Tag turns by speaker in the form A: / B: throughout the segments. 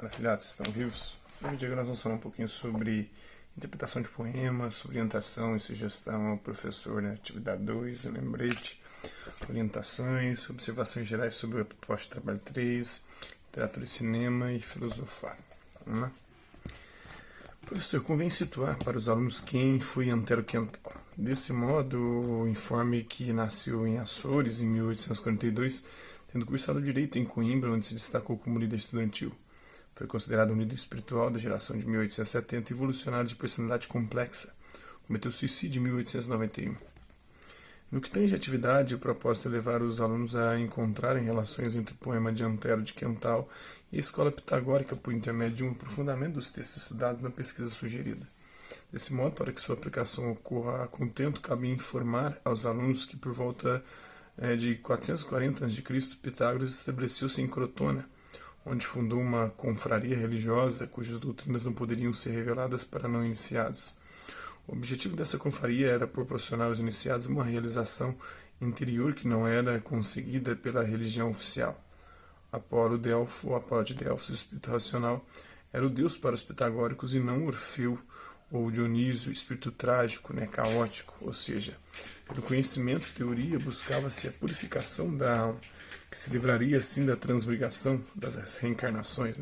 A: Fala, filhotes, estão vivos? No vídeo agora nós vamos falar um pouquinho sobre interpretação de poemas, sobre orientação e sugestão ao professor na atividade 2, lembrete, orientações, observações gerais sobre a proposta de trabalho 3, literatura e cinema e filosofar. Vamos lá? Professor, convém situar para os alunos quem foi Antero Quental. Desse modo, informe que nasceu em Açores em 1842, tendo cursado Direito em Coimbra, onde se destacou como líder estudantil. Foi considerado um líder espiritual da geração de 1870 e evolucionário de personalidade complexa. Cometeu suicídio em 1891. No que tange à atividade, o propósito é levar os alunos a encontrarem relações entre o poema de Antero de Quental e a escola pitagórica por intermédio de um aprofundamento dos textos estudados na pesquisa sugerida. Desse modo, para que sua aplicação ocorra a contento, cabe informar aos alunos que por volta de 440 a.C., Pitágoras estabeleceu-se em Crotona, onde fundou uma confraria religiosa cujas doutrinas não poderiam ser reveladas para não iniciados. O objetivo dessa confraria era proporcionar aos iniciados uma realização interior que não era conseguida pela religião oficial. Apolo de Delfos, o espírito racional, era o deus para os pitagóricos e não Orfeu ou Dionísio, o espírito trágico, caótico, ou seja, pelo conhecimento e teoria buscava-se a purificação da alma, que se livraria assim da transmigração, das reencarnações.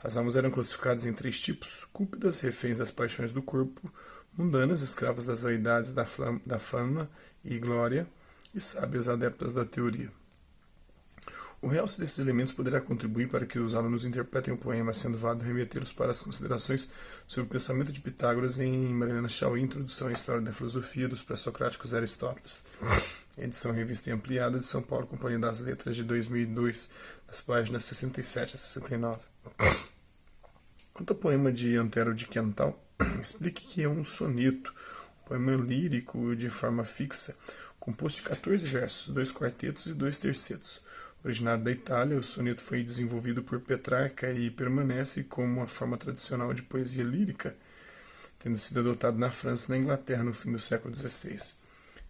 A: As almas eram classificadas em 3 tipos: cúpidas, reféns das paixões do corpo; mundanas, escravas das vaidades da fama e glória; e sábias, adeptas da teoria. O realce desses elementos poderá contribuir para que os alunos interpretem o poema, sendo válido remetê-los para as considerações sobre o pensamento de Pitágoras em Mariana Chauí, Introdução à História da Filosofia dos Pré-Socráticos Aristóteles. Edição revista e ampliada de São Paulo, Companhia das Letras, de 2002, das páginas 67 a 69. Quanto ao poema de Antero de Quental, explique que é um soneto, um poema lírico de forma fixa, composto de 14 versos, 2 quartetos e 2 tercetos. Originário da Itália, o soneto foi desenvolvido por Petrarca e permanece como uma forma tradicional de poesia lírica, tendo sido adotado na França e na Inglaterra no fim do século XVI.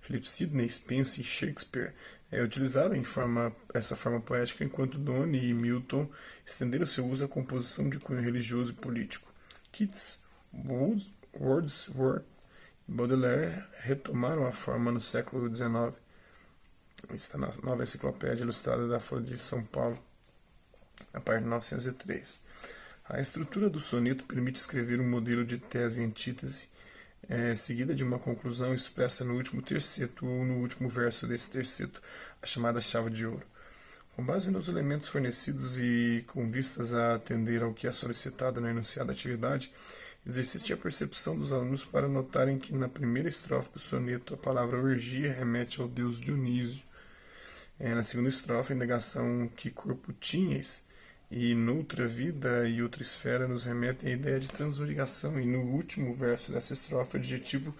A: Philip Sidney, Spence e Shakespeare utilizaram essa forma poética, enquanto Donne e Milton estenderam seu uso à composição de cunho religioso e político. Keats, Wordsworth e Baudelaire retomaram a forma no século XIX. Está na Nova Enciclopédia Ilustrada da Folha de São Paulo, na página 903. A estrutura do soneto permite escrever um modelo de tese e antítese, seguida de uma conclusão expressa no último terceto ou no último verso desse terceto, a chamada chave de ouro. Com base nos elementos fornecidos e com vistas a atender ao que é solicitado no enunciado da atividade, exercite a percepção dos alunos para notarem que na primeira estrofe do soneto a palavra orgia remete ao deus Dionísio. Na segunda estrofe, a indagação que corpo tinhas e noutra vida e outra esfera nos remetem à ideia de transmigração, e no último verso dessa estrofe o adjetivo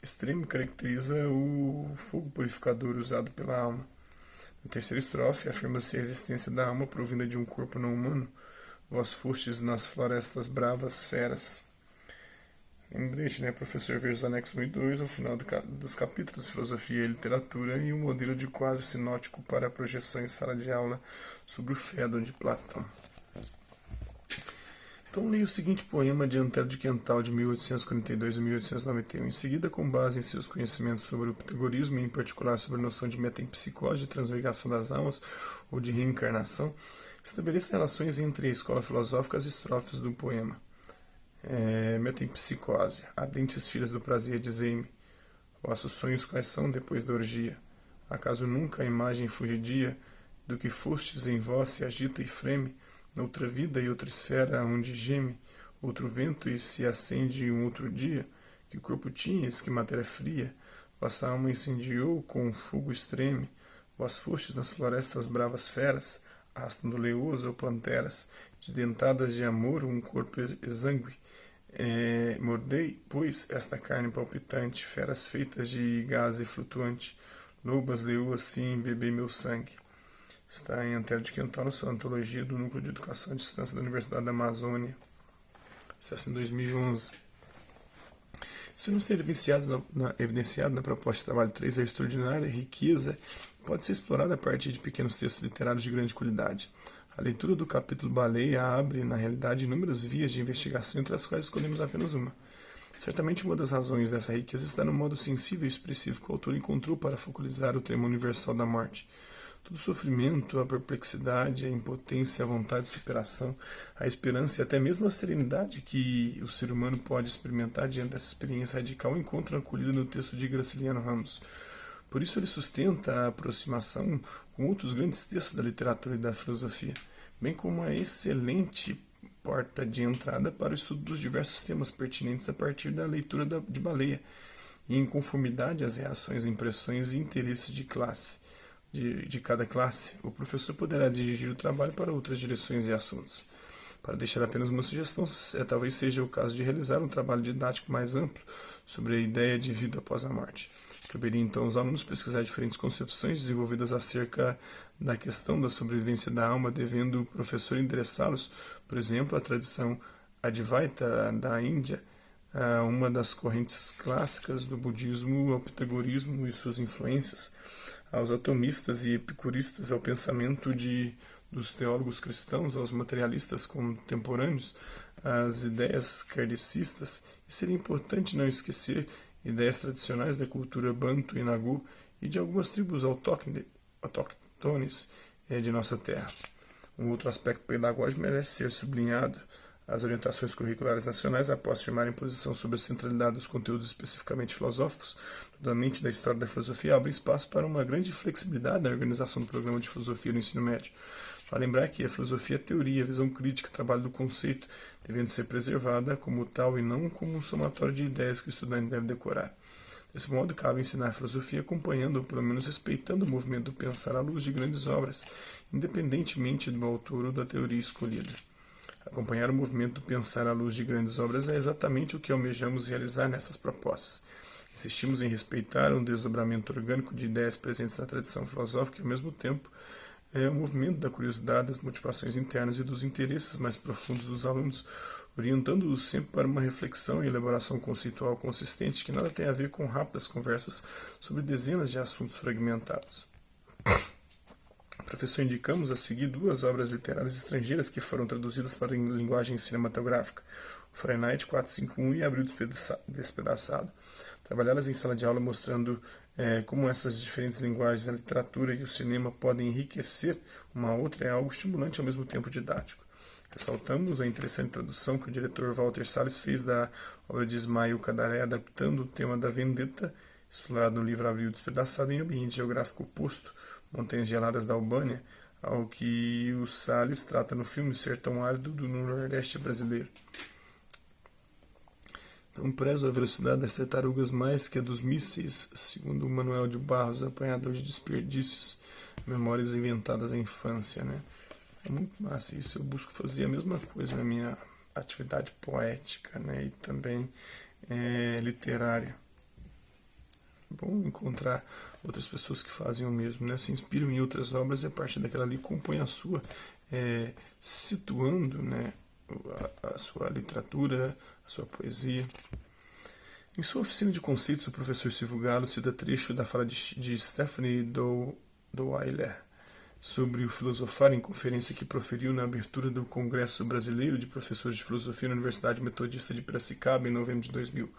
A: extremo caracteriza o fogo purificador usado pela alma. Na terceira estrofe afirma-se a existência da alma provinda de um corpo não humano. Vós fostes nas florestas bravas feras. Lembrete, professor, ver os anexos 1 e 2 ao final dos capítulos de Filosofia e Literatura e um modelo de quadro sinótico para a projeção em sala de aula sobre o Fédon de Platão. Então leia o seguinte poema de Antero de Quental, de 1842 a 1891. Em seguida, com base em seus conhecimentos sobre o pitagorismo e em particular sobre a noção de metempsicose, de transmigração das almas ou de reencarnação, estabeleça relações entre a escola filosófica e as estrofes do poema. Metempsicose. Ardentes filhas do prazer, dizei-me, vossos sonhos quais são depois da orgia? Acaso nunca a imagem fugidia do que fostes em vós se agita e freme, noutra vida e outra esfera onde geme outro vento e se acende um outro dia? Que corpo tinhas, que matéria fria, vossa alma incendiou com fogo extreme, vós fostes nas florestas bravas feras, arrastando leoas ou panteras, de dentadas de amor um corpo exangue. Mordei, pois, esta carne palpitante, feras feitas de gaze flutuante, lobas, leoas, sim, bebei meu sangue. Está em Antero de Quental, na sua antologia do Núcleo de Educação à Distância da Universidade da Amazônia, acesso em 2011. Se não ser evidenciado na proposta de trabalho 3, a extraordinária riqueza pode ser explorada a partir de pequenos textos literários de grande qualidade. A leitura do capítulo Baleia abre, na realidade, inúmeras vias de investigação, entre as quais escolhemos apenas uma. Certamente uma das razões dessa riqueza está no modo sensível e expressivo que o autor encontrou para focalizar o tema universal da morte. Todo o sofrimento, a perplexidade, a impotência, a vontade de superação, a esperança e até mesmo a serenidade que o ser humano pode experimentar diante dessa experiência radical encontram acolhida no texto de Graciliano Ramos. Por isso ele sustenta a aproximação com outros grandes textos da literatura e da filosofia, bem como uma excelente porta de entrada para o estudo dos diversos temas pertinentes a partir da leitura de Baleia, e em conformidade às reações, impressões e interesses de cada classe, o professor poderá dirigir o trabalho para outras direções e assuntos. Para deixar apenas uma sugestão, talvez seja o caso de realizar um trabalho didático mais amplo sobre a ideia de vida após a morte. Caberia então aos alunos pesquisar diferentes concepções desenvolvidas acerca da questão da sobrevivência da alma, devendo o professor endereçá-los, por exemplo, à tradição Advaita da Índia, a uma das correntes clássicas do budismo, ao pitagorismo e suas influências, aos atomistas e epicuristas, ao pensamento dos teólogos cristãos, aos materialistas contemporâneos, às ideias kardecistas, e seria importante não esquecer ideias tradicionais da cultura Bantu e Nagu e de algumas tribos autóctones de nossa terra. Um outro aspecto pedagógico merece ser sublinhado. As orientações curriculares nacionais, após firmarem posição sobre a centralidade dos conteúdos especificamente filosóficos, totalmente da história da filosofia, abrem espaço para uma grande flexibilidade na organização do programa de filosofia no ensino médio. Vale lembrar que a filosofia é teoria, visão crítica, trabalho do conceito, devendo ser preservada como tal e não como um somatório de ideias que o estudante deve decorar. Desse modo, cabe ensinar a filosofia acompanhando ou pelo menos respeitando o movimento do pensar à luz de grandes obras, independentemente do autor ou da teoria escolhida. Acompanhar o movimento do pensar à luz de grandes obras é exatamente o que almejamos realizar nessas propostas. Insistimos em respeitar um desdobramento orgânico de ideias presentes na tradição filosófica e, ao mesmo tempo, o movimento da curiosidade, das motivações internas e dos interesses mais profundos dos alunos, orientando-os sempre para uma reflexão e elaboração conceitual consistente que nada tem a ver com rápidas conversas sobre dezenas de assuntos fragmentados. Professor, indicamos a seguir duas obras literárias estrangeiras que foram traduzidas para a linguagem cinematográfica, o Fahrenheit 451 e Abril Despedaçado. Trabalhadas em sala de aula mostrando como essas diferentes linguagens, a literatura e o cinema podem enriquecer uma outra é algo estimulante e ao mesmo tempo didático. Ressaltamos a interessante tradução que o diretor Walter Salles fez da obra de Ismail Kadaré, adaptando o tema da vendetta, explorado no livro Abril Despedaçado, em ambiente geográfico oposto, montanhas geladas da Albânia, ao que o Salles trata no filme Sertão Árido do Nordeste brasileiro. Não prezo a velocidade das tartarugas mais que a dos mísseis, segundo o Manuel de Barros, apanhador de desperdícios, memórias inventadas na infância, né? É muito massa isso, eu busco fazer a mesma coisa na minha atividade poética, né? E também literária. É bom encontrar outras pessoas que fazem o mesmo, né? Se inspiram em outras obras e a partir daquela ali compõe a sua, situando, né, a sua literatura, a sua poesia. Em sua oficina de conceitos, o professor Silvio Galo cita trecho da fala de Stephanie Dwyer sobre o filosofar em conferência que proferiu na abertura do Congresso Brasileiro de Professores de Filosofia na Universidade Metodista de Piracicaba, em novembro de 2000.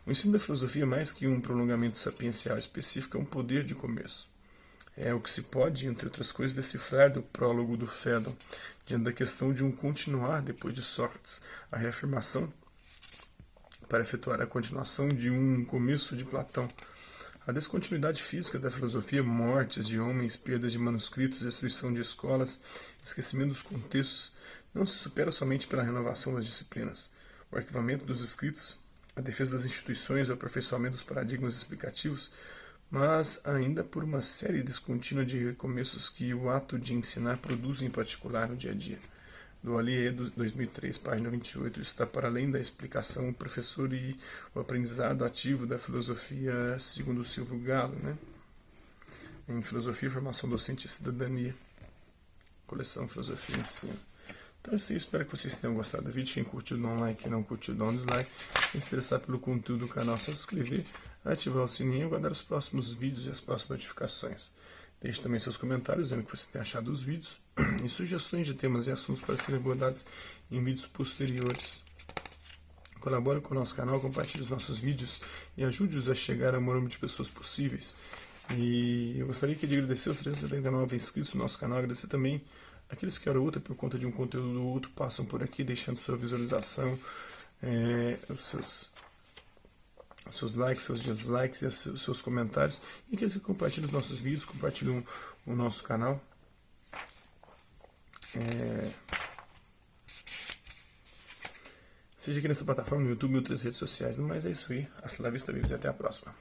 A: O ensino da filosofia, mais que um prolongamento sapiencial específico, é um poder de começo. É o que se pode, entre outras coisas, decifrar do prólogo do Fédon, diante da questão de um continuar depois de Sócrates, a reafirmação para efetuar a continuação de um começo de Platão. A descontinuidade física da filosofia, mortes de homens, perdas de manuscritos, destruição de escolas, esquecimento dos contextos, não se supera somente pela renovação das disciplinas. O arquivamento dos escritos, a defesa das instituições, o aperfeiçoamento dos paradigmas explicativos, mas ainda por uma série descontínua de recomeços que o ato de ensinar produz em particular no dia a dia. Do Allier, 2003, página 28, está para além da explicação o professor e o aprendizado ativo da filosofia, segundo Silvio Galo, né? Em Filosofia, Formação Docente e Cidadania, coleção Filosofia e Ensino. Então é isso aí, espero que vocês tenham gostado do vídeo. Quem curtiu, dá um like, quem não curtiu, dá um dislike. Quem se interessar pelo conteúdo do canal, é só se inscrever, ativar o sininho e aguardar os próximos vídeos e as próximas notificações. Deixe também seus comentários dizendo o que você tem achado dos vídeos e sugestões de temas e assuntos para serem abordados em vídeos posteriores. Colabore com o nosso canal, compartilhe os nossos vídeos e ajude-os a chegar ao maior número de pessoas possíveis. E eu gostaria de agradecer os 379 inscritos no nosso canal, agradecer também aqueles que, hora ou outra, por conta de um conteúdo ou outro, passam por aqui deixando sua visualização, os seus likes, seus dislikes e os seus comentários. E aqueles que compartilham os nossos vídeos, compartilham o nosso canal. Seja aqui nessa plataforma, no YouTube e outras redes sociais. Mas é isso aí. Hasta la vista, vivos, e até a próxima.